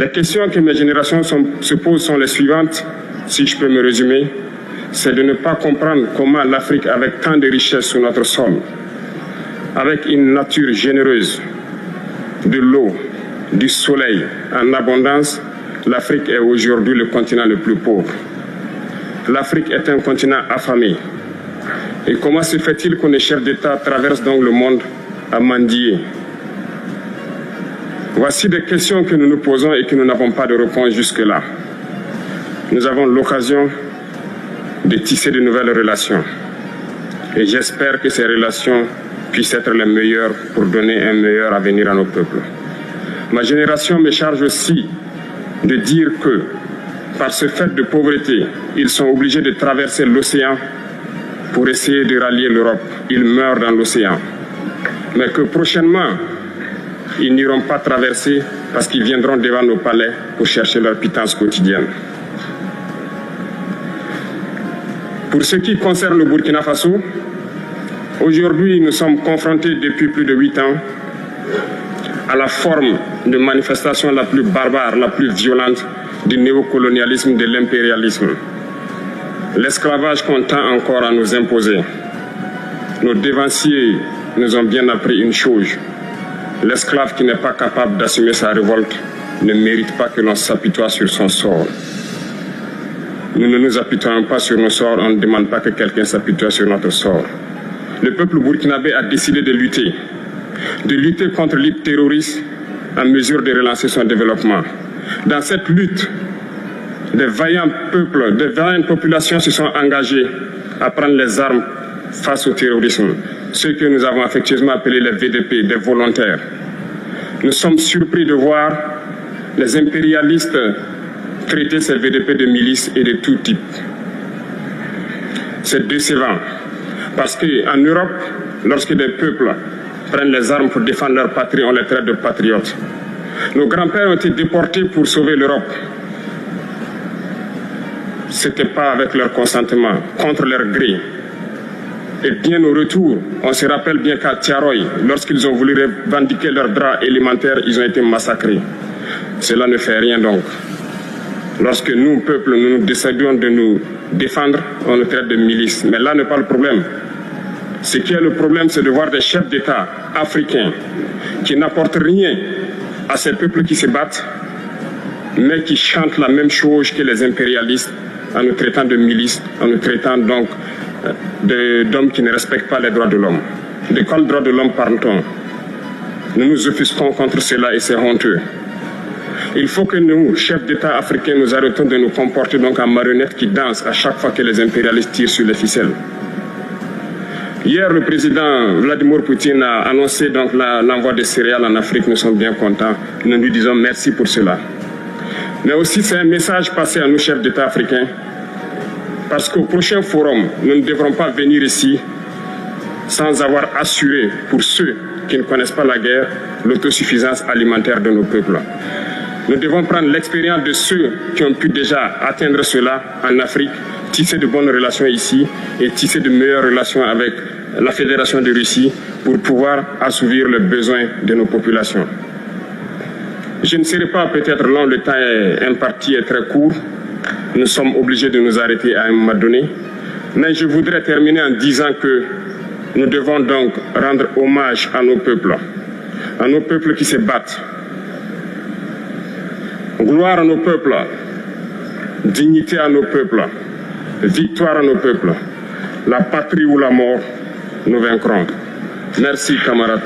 Les questions que mes générations se posent sont les suivantes, si je peux me résumer. C'est de ne pas comprendre comment l'Afrique, avec tant de richesses sur notre sol, avec une nature généreuse, de l'eau, du soleil en abondance, l'Afrique est aujourd'hui le continent le plus pauvre. L'Afrique est un continent affamé. Et comment se fait-il que les chefs d'État traversent donc le monde à mendier? Voici des questions que nous nous posons et que nous n'avons pas de réponse jusque-là. Nous avons l'occasion de tisser de nouvelles relations. Et j'espère que ces relations puissent être les meilleures pour donner un meilleur avenir à nos peuples. Ma génération me charge aussi de dire que, par ce fait de pauvreté, ils sont obligés de traverser l'océan pour essayer de rallier l'Europe. Ils meurent dans l'océan. Mais que prochainement, ils n'iront pas traverser parce qu'ils viendront devant nos palais pour chercher leur pitance quotidienne. Pour ce qui concerne le Burkina Faso, aujourd'hui, nous sommes confrontés depuis plus de 8 ans à la forme de manifestation la plus barbare, la plus violente du néocolonialisme, de l'impérialisme. L'esclavage qu'on tend encore à nous imposer. Nos dévanciers nous ont bien appris une chose. L'esclave qui n'est pas capable d'assumer sa révolte ne mérite pas que l'on s'apitoie sur son sort. Nous ne nous apitoyons pas sur nos sorts, on ne demande pas que quelqu'un s'apitoie sur notre sort. Le peuple burkinabé a décidé de lutter contre l'île terroriste en mesure de relancer son développement. Dans cette lutte, des vaillants peuples, des vaillantes populations se sont engagées à prendre les armes face au terrorisme, ceux que nous avons affectueusement appelés les VDP, des volontaires. Nous sommes surpris de voir les impérialistes traiter ces VDP de milices et de tout type. C'est décevant, parce qu'en Europe, lorsque des peuples prennent les armes pour défendre leur patrie, on les traite de patriotes. Nos grands-pères ont été déportés pour sauver l'Europe. Ce n'était pas avec leur consentement, contre leur gré. Et bien au retour, on se rappelle bien qu'à Tiaroy, lorsqu'ils ont voulu revendiquer leurs droits élémentaires, ils ont été massacrés. Cela ne fait rien donc. Lorsque nous, peuple, nous décidons de nous défendre, on nous traite de milices. Mais là n'est pas le problème. Ce qui est le problème, c'est de voir des chefs d'État africains qui n'apportent rien à ces peuples qui se battent, mais qui chantent la même chose que les impérialistes en nous traitant de milices, en nous traitant donc d'hommes qui ne respectent pas les droits de l'homme. De quel droit de l'homme parle-t-on? Nous nous offusquons contre cela et c'est honteux. Il faut que nous, chefs d'État africains, nous arrêtons de nous comporter donc en marionnettes qui dansent à chaque fois que les impérialistes tirent sur les ficelles. Hier, le président Vladimir Poutine a annoncé donc l'envoi de céréales en Afrique. Nous sommes bien contents. Nous lui disons merci pour cela. Mais aussi, c'est un message passé à nous, chefs d'État africains, parce qu'au prochain forum, nous ne devrons pas venir ici sans avoir assuré, pour ceux qui ne connaissent pas la guerre, l'autosuffisance alimentaire de nos peuples. Nous devons prendre l'expérience de ceux qui ont pu déjà atteindre cela en Afrique, tisser de bonnes relations ici et tisser de meilleures relations avec la Fédération de Russie pour pouvoir assouvir les besoins de nos populations. Je ne serai pas peut-être long, le temps est imparti et très court. Nous sommes obligés de nous arrêter à un moment donné. Mais je voudrais terminer en disant que nous devons donc rendre hommage à nos peuples qui se battent. Gloire à nos peuples, dignité à nos peuples, victoire à nos peuples. La patrie ou la mort, nous vaincrons. Merci, camarades.